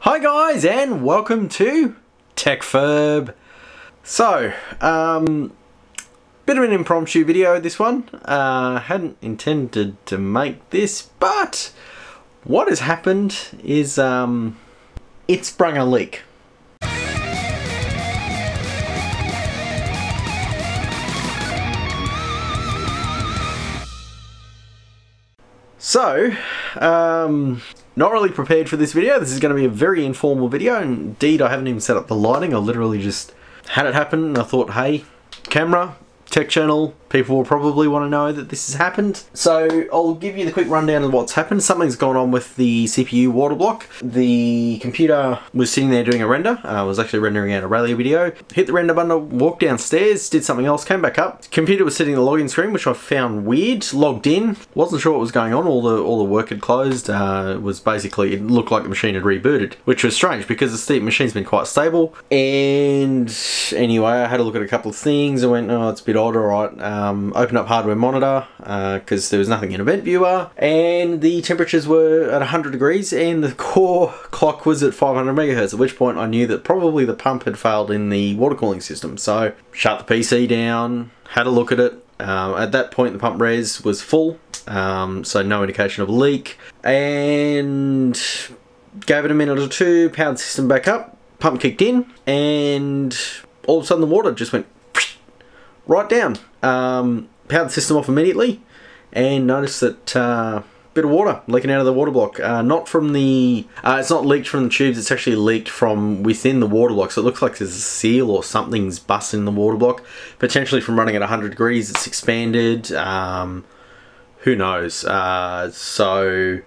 Hi guys, and welcome to TechFurb. So, bit of an impromptu video this one. Hadn't intended to make this, but what has happened is it sprung a leak. So, not really prepared for this video. This is going to be a very informal video. Indeed, I haven't even set up the lighting. I literally just had it happen and I thought, hey, camera, tech channel, people will probably want to know that this has happened. So I'll give you the quick rundown of what's happened. Something's gone on with the CPU water block. The computer was sitting there doing a render. I was actually rendering out a rally video. Hit the render button, walked downstairs, did something else, came back up. The computer was sitting in the login screen, which I found weird. Logged in, wasn't sure what was going on. All the work had closed. It was basically, it looked like the machine had rebooted, which was strange because the machine's been quite stable. And anyway, I had a look at a couple of things. I went, oh, it's a bit odd, alright. Opened up hardware monitor because there was nothing in event viewer, and the temperatures were at 100 degrees and the core clock was at 500 megahertz, at which point I knew that probably the pump had failed in the water cooling system. So shut the PC down, had a look at it. At that point the pump res was full, so no indication of a leak, and gave it a minute or two, powered the system back up, pump kicked in, and all of a sudden the water just went right down. Powered the system off immediately and noticed that bit of water leaking out of the water block. Not from the, it's not leaked from the tubes, it's actually leaked from within the water block. So it looks like there's a seal or something's busted in the water block. Potentially from running at 100 degrees, it's expanded. Who knows? So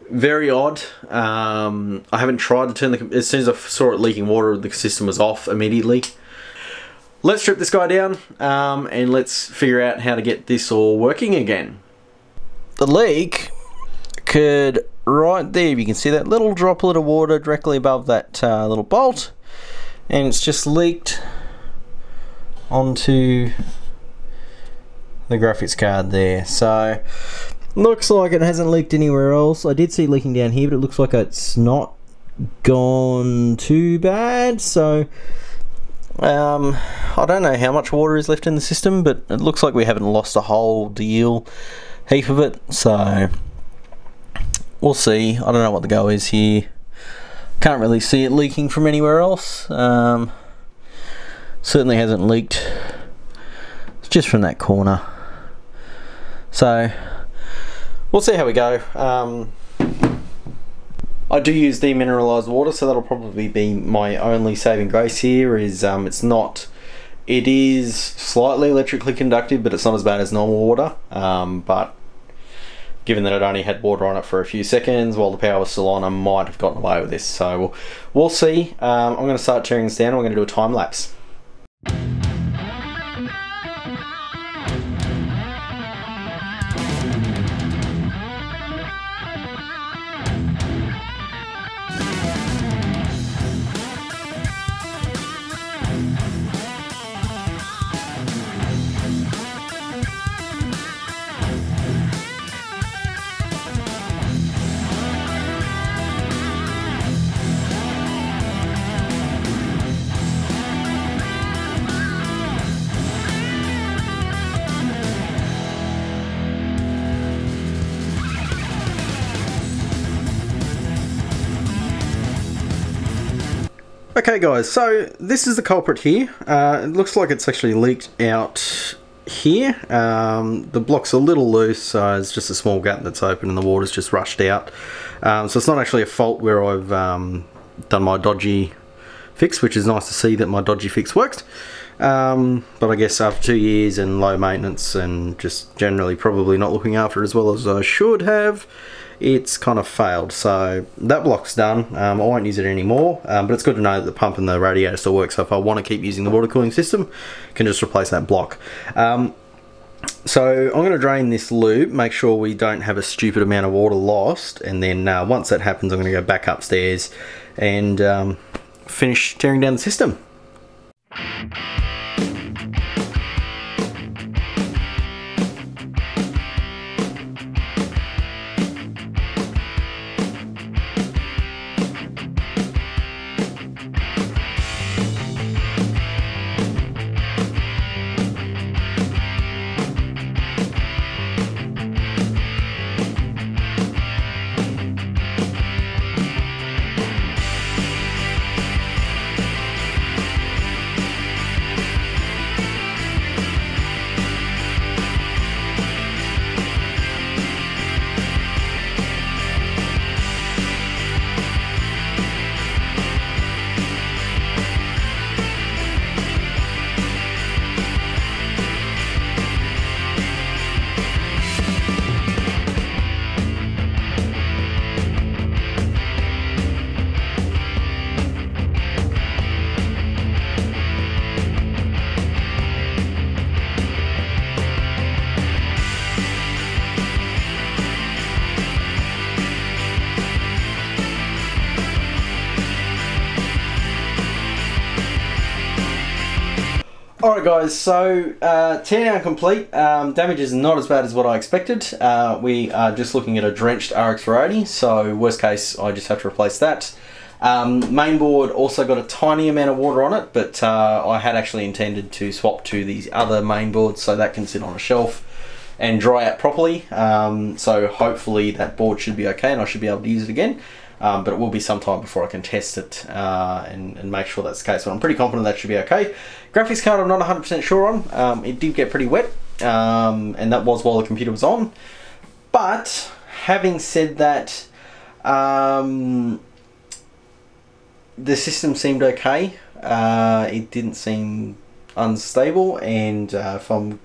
very odd. I haven't tried to turn the, as soon as I saw it leaking water, the system was off immediately. Let's strip this guy down and let's figure out how to get this all working again. The leak occurred right there. You can see that little droplet of water directly above that little bolt, and it's just leaked onto the graphics card there. So looks like it hasn't leaked anywhere else. I did see it leaking down here, but it looks like it's not gone too bad. So I don't know how much water is left in the system, but it looks like we haven't lost a whole heap of it, so we'll see. I don't know what the go is here. Can't really see it leaking from anywhere else. Certainly hasn't leaked just from that corner, so we'll see how we go. I do use demineralized water, so that'll probably be my only saving grace here. Is it is slightly electrically conductive, but it's not as bad as normal water. But given that it only had water on it for a few seconds while the power was still on, I might have gotten away with this. So we'll see. I'm going to start tearing this down. We're going to do a time lapse. Okay guys, so this is the culprit here. It looks like it's actually leaked out here. The block's a little loose, so it's just a small gap that's open and the water's just rushed out. So it's not actually a fault where I've done my dodgy fix, which is nice to see that my dodgy fix worked. But I guess after 2 years and low maintenance and just generally probably not looking after it as well as I should have, it's kind of failed. So that block's done. I won't use it anymore, but it's good to know that the pump and the radiator still work, so if I want to keep using the water cooling system, I can just replace that block. So I'm going to drain this loop, make sure we don't have a stupid amount of water lost, and then once that happens I'm going to go back upstairs and finish tearing down the system. Alright guys, so teardown complete. Damage is not as bad as what I expected. We are just looking at a drenched RX 480, so worst case I just have to replace that. Mainboard also got a tiny amount of water on it, but I had actually intended to swap to these other mainboards so that can sit on a shelf and dry out properly. So hopefully that board should be okay and I should be able to use it again. But it will be some time before I can test it and make sure that's the case. But I'm pretty confident that should be okay. Graphics card I'm not 100% sure on. It did get pretty wet, and that was while the computer was on. But having said that, the system seemed okay. It didn't seem unstable, and if I'm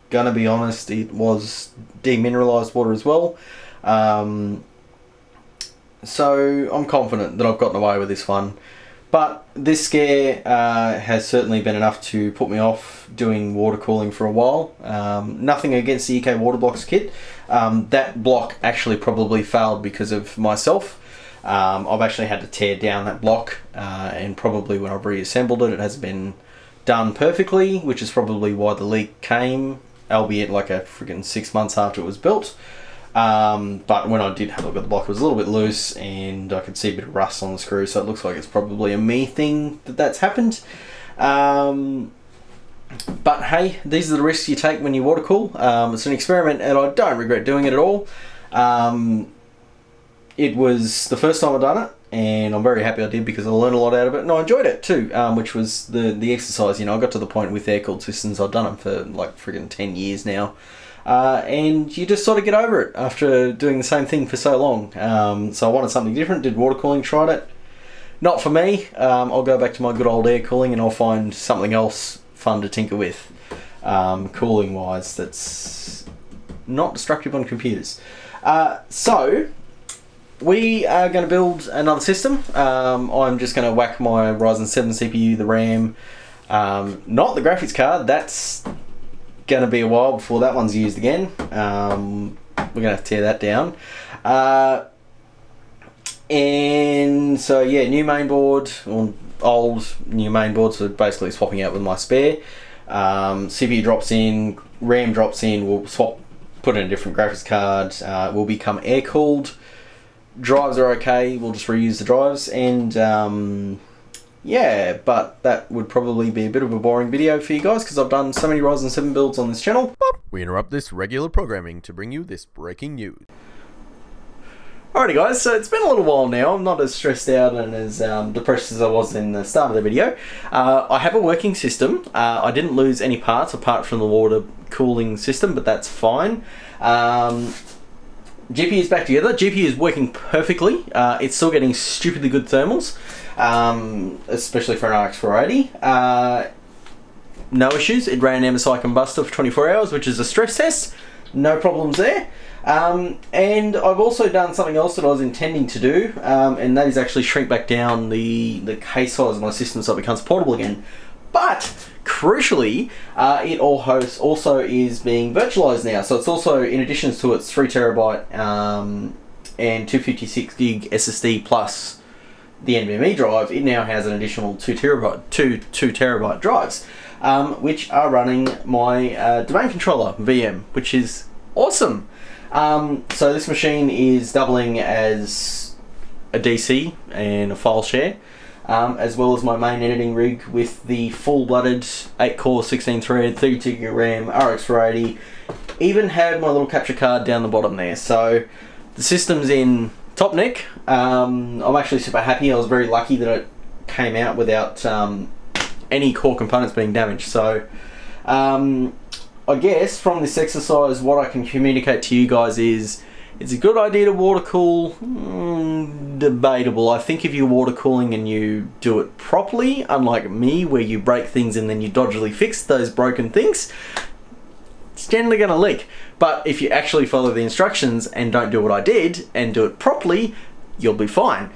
gonna be honest, it was demineralized water as well. So I'm confident that I've gotten away with this one, but this scare has certainly been enough to put me off doing water cooling for a while. Nothing against the UK water blocks kit. That block actually probably failed because of myself. I've actually had to tear down that block, and probably when I've reassembled it, it hasn't been done perfectly, which is probably why the leak came, albeit like a friggin' 6 months after it was built. But when I did have a look at the block, it was a little bit loose and I could see a bit of rust on the screw, so it looks like it's probably a me thing that's happened. But hey, these are the risks you take when you water cool. It's an experiment and I don't regret doing it at all. It was the first time I've done it and I'm very happy I did because I learned a lot out of it and I enjoyed it too, which was the exercise. You know, I got to the point with air-cooled systems, I've done them for like friggin' 10 years now. And you just sort of get over it after doing the same thing for so long. So I wanted something different, did water cooling, tried it. Not for me. I'll go back to my good old air cooling and I'll find something else fun to tinker with, cooling wise, that's not destructive on computers. So we are going to build another system. I'm just going to whack my Ryzen 7 CPU, the RAM, not the graphics card. That's going to be a while before that one's used again. We're going to have to tear that down. And so yeah, new mainboard, or old new mainboard, so basically swapping out with my spare. CPU drops in, RAM drops in, we'll swap, put in a different graphics card, will become air cooled. Drives are okay, we'll just reuse the drives, and yeah, but that would probably be a bit of a boring video for you guys because I've done so many Ryzen 7 builds on this channel. We interrupt this regular programming to bring you this breaking news. Alrighty guys, so it's been a little while now. I'm not as stressed out and as depressed as I was in the start of the video. I have a working system. I didn't lose any parts apart from the water cooling system, but that's fine. GPU is back together. GPU is working perfectly. It's still getting stupidly good thermals. Especially for an RX 480. No issues. It ran MSI combustor for 24 hours, which is a stress test. No problems there. And I've also done something else that I was intending to do, and that is actually shrink back down the case size of my system so it becomes portable again. But crucially, it also is being virtualized now. So it's also, in addition to its 3TB and 256 gig SSD plus the NVMe drive, it now has an additional 2 terabyte drives, which are running my domain controller VM, which is awesome. So this machine is doubling as a DC and a file share, as well as my main editing rig with the full-blooded 8-core, 16-thread, 32GB RAM, RX 480. Even had my little capture card down the bottom there. So the system's in top nick. I'm actually super happy. I was very lucky that it came out without any core components being damaged. So I guess from this exercise what I can communicate to you guys is it's a good idea to water cool. Debatable. I think if you're water cooling and you do it properly, unlike me where you break things and then you dodgily fix those broken things, it's generally going to leak. But if you actually follow the instructions and don't do what I did and do it properly, you'll be fine.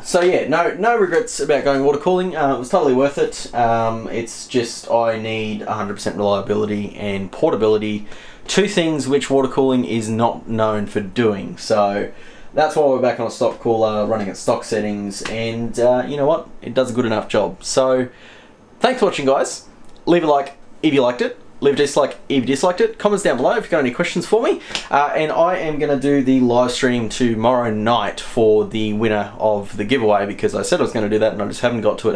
So yeah, no regrets about going water cooling. It was totally worth it. It's just I need 100% reliability and portability, two things which water cooling is not known for doing. So that's why we're back on a stock cooler running at stock settings, and you know what, it does a good enough job. So thanks for watching, guys. Leave a like if you liked it. Leave a dislike if you disliked it. Comments down below if you've got any questions for me. And I am going to do the live stream tomorrow night for the winner of the giveaway, because I said I was going to do that and I just haven't got to it.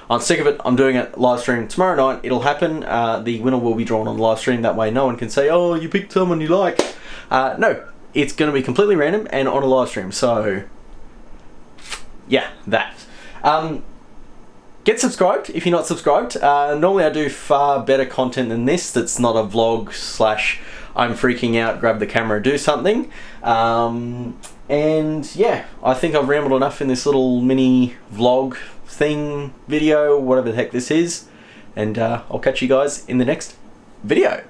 I'm sick of it. I'm doing it live stream tomorrow night. It'll happen. The winner will be drawn on the live stream. That way no one can say, oh, you picked someone you like. No, it's going to be completely random and on a live stream. So, yeah, that. Get subscribed if you're not subscribed. Normally I do far better content than this that's not a vlog slash I'm freaking out, grab the camera, do something. And yeah, I think I've rambled enough in this little mini vlog thing, video, whatever the heck this is. And I'll catch you guys in the next video.